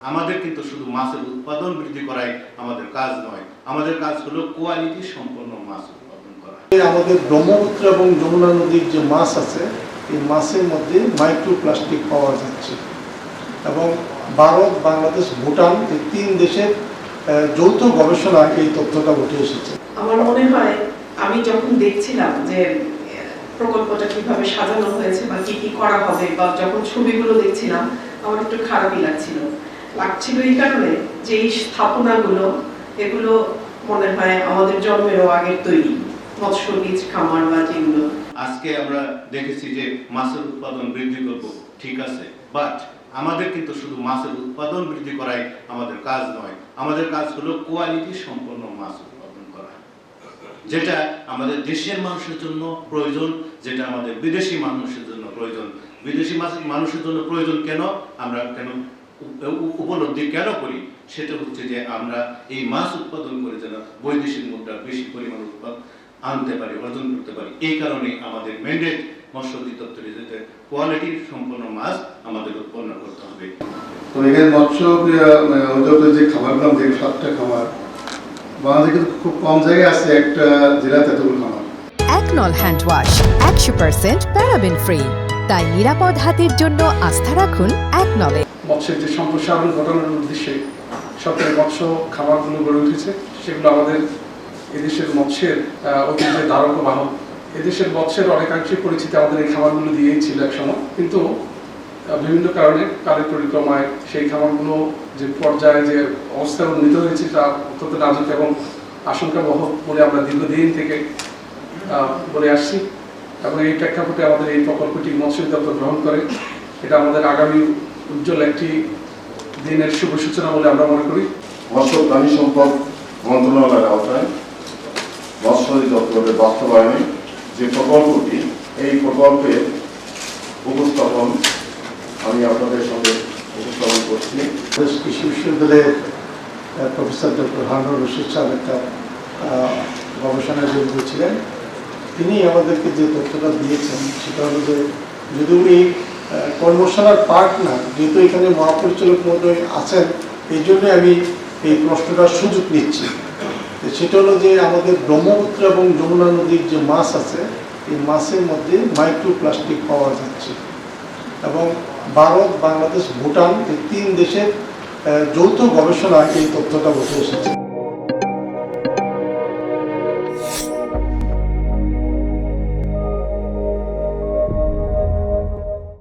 আমাদের কিন্তু শুধু মাছের উৎপাদন বৃদ্ধি করাই আমাদের কাজ নয়, আমাদের কাজ হলো কোয়ালিটি সম্পন্ন মাছ উৎপাদন করা। আমাদের ব্রহ্মপুত্র এবং যমুনা নদীর যে মাছ আছে এই মাছের মধ্যে মাইক্রোপ্লাস্টিক পাওয়া যাচ্ছে এবং ভারত, বাংলাদেশ, ভুটান এই তিন দেশের যৌথ গবেষণায় এই তথ্যটা উঠে এসেছে। আমার মনে হয় আমি যখন দেখছিলাম যে প্রকল্পটা কিভাবে সাজানো হয়েছে বা কি কি করা হবে, বা যখন ছবিগুলো দেখছিলাম আমার একটু খারাপই লাগছিল এই কারণে যে এই স্থাপনাগুলো এগুলো মনে হয় আমাদের জন্মেরও আগের তৈরি মৎস্য বীজ খামার বা যেগুলো। আজকে আমরা দেখেছি যে মাছের উৎপাদন বৃদ্ধি করব, ঠিক আছে, বাট আমাদের কিন্তু শুধু মাছের উৎপাদন বৃদ্ধি করাই আমাদের কাজ নয়, আমাদের কাজ হলো কোয়ালিটি সম্পন্ন মাছ উৎপাদন করা, যেটা আমাদের দেশের মানুষের জন্য প্রয়োজন, যেটা আমাদের বিদেশি মানুষের জন্য প্রয়োজন। বিদেশি মানুষের জন্য প্রয়োজন কেন, আমরা কেন উপলব্ধি কেন করি, সেটা হচ্ছে যে আমরা এই মাছ উৎপাদন করে যেন বৈদেশিক মুদ্রা বেশি পরিমাণ উৎপাদন আনতে পারি, অর্জন করতে পারি। এই কারণে আমাদের ম্যান্ডেট মৎস্য অধিদপ্তরে যেতে কোয়ালিটি সম্পন্ন মাছ আমাদের উৎপন্ন করতে হবে। তো এখানে মৎস্য অধিদপ্তরের যে খামারগুলো, যে 7টা খামার, বাংলাদেশে কিন্তু খুব কম জায়গায় আছে একটা জেলাতে এতগুলো খামার। একনল হ্যান্ড ওয়াশ 100% প্যারাবেন ফ্রি, তাই নিরাপদ হাতের জন্য আস্থা রাখুন একনলে। মৎস্যের যে সম্প্রসারণ ঘটানোর উদ্দেশ্যে সরকারি মৎস্য খামারগুলো গড়ে উঠেছে, সেগুলো আমাদের এদেশের মৎস্যের ঐতিহ্যের ধারক ও বাহক। এদেশের মৎস্যের অনেকাংশে পরিচিতি আমাদের এই খামারগুলো দিয়েই ছিল একসময়, কিন্তু বিভিন্ন কারণে কালের পরিক্রমায় সেই খামারগুলো যে পর্যায়ে যে অবস্থায় উন্নীত হয়েছে তা অত্যন্ত নাজুক এবং আশঙ্কাবহ বলে আমরা দীর্ঘদিন থেকে বলে আসছি। এবং এই প্রেক্ষাপটে আমাদের এই প্রকল্পটি মৎস্য অধিদপ্তর গ্রহণ করে। এটা আমাদের আগামী উজ্জ্বল একটি দিনের শুভ সূচনা বলে আমরা মনে করি। মৎস্য প্রাণী সম্পদ মন্ত্রণালয়ের আওতায় মৎস্য অধিদপ্তরের বাস্তবায়নে যে প্রকল্পটি, এই প্রকল্পের উপস্থাপন আমি আপনাদের সঙ্গে উপস্থাপন করছি। কৃষি বিশ্ববিদ্যালয়ের প্রফেসর ডক্টর হারুন রশিদ সাহেব একটা গবেষণায় জড়িত ছিলেন। তিনি আমাদেরকে যে তথ্যটা দিয়েছেন সেটা হলো যে যদি উনি কর্মশালার পার্ট না, যেহেতু এখানে মহাপরিচালক মহোদয় আছেন, এই জন্য আমি এই প্রশ্নটার সুযোগ নিচ্ছি। সেটা হলো যে আমাদের ব্রহ্মপুত্র এবং যমুনা নদীর যে মাছ আছে এই মাছের মধ্যে মাইক্রোপ্লাস্টিক পাওয়া যাচ্ছে এবং ভারত, বাংলাদেশ, ভুটান এই তিন দেশের যৌথ গবেষণায় এই তথ্যটা উঠে এসেছে।